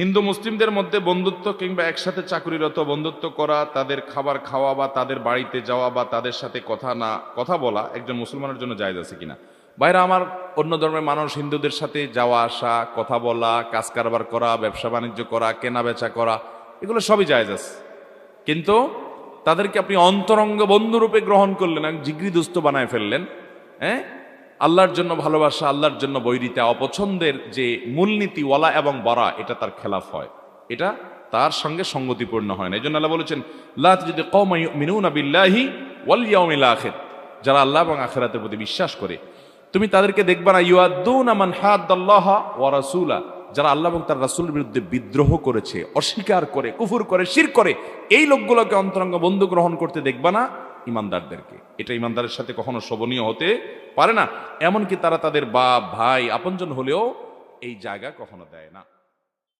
হিন্দু মুসলিমদের মধ্যে বন্ধুত্ব কিংবা একসাথে চাকরিরত বন্ধুত্ব করা, তাদের খাবার খাওয়া বা তাদের বাড়িতে যাওয়া বা তাদের সাথে কথা বলা একজন মুসলমানের জন্য জায়েজ আছে কিনা? বাইরে আমার অন্য ধর্মের মানুষ হিন্দুদের সাথে যাওয়া আসা, কথা বলা, কাজ কারবার করা, ব্যবসা বাণিজ্য করা, কেনা বেচা করা, এগুলো সবই জায়েজ আছে। কিন্তু তাদেরকে আপনি অন্তরঙ্গ বন্ধুরূপে গ্রহণ করলেন, জিগরি দোস্ত বানায় ফেললেন। হ্যাঁ, আল্লাহর জন্য ভালোবাসা, আল্লাহর জন্য বৈরিতা, অপছন্দের যে মূলনীতি ওয়ালা এবং বারা, এটা তার খেলাফ হয়, এটা তার সঙ্গে সঙ্গতিপূর্ণ হয় না। এই জন্য আল্লাহ বলেছেন, লা তাজিদু কওমান ইউমিনুনা বিল্লাহি ওয়াল ইয়াউমিল আখির, যারা আল্লাহ এবং আখিরাতের প্রতি বিশ্বাস করে তুমি তাদেরকে দেখবা না, ইউআদ্দুনা মান হাদ্দাল্লাহা ওয়া রাসূলা, যারা আল্লাহ এবং তার রাসূলের বিরুদ্ধে বিদ্রোহ করেছে, অস্বীকার করে, কুফর করে, শিরক করে, এই লোকগুলোকে অন্তরঙ্গ বন্ধু গ্রহণ করতে দেখবা না ইমানদারদেরকে। এটা ইমানদারের সাথে কখনো শোভনীয় হতে পারে না। এমনকি তারা তাদের বাপ ভাই আপনজন হলেও এই জায়গা কখনো দেয় না।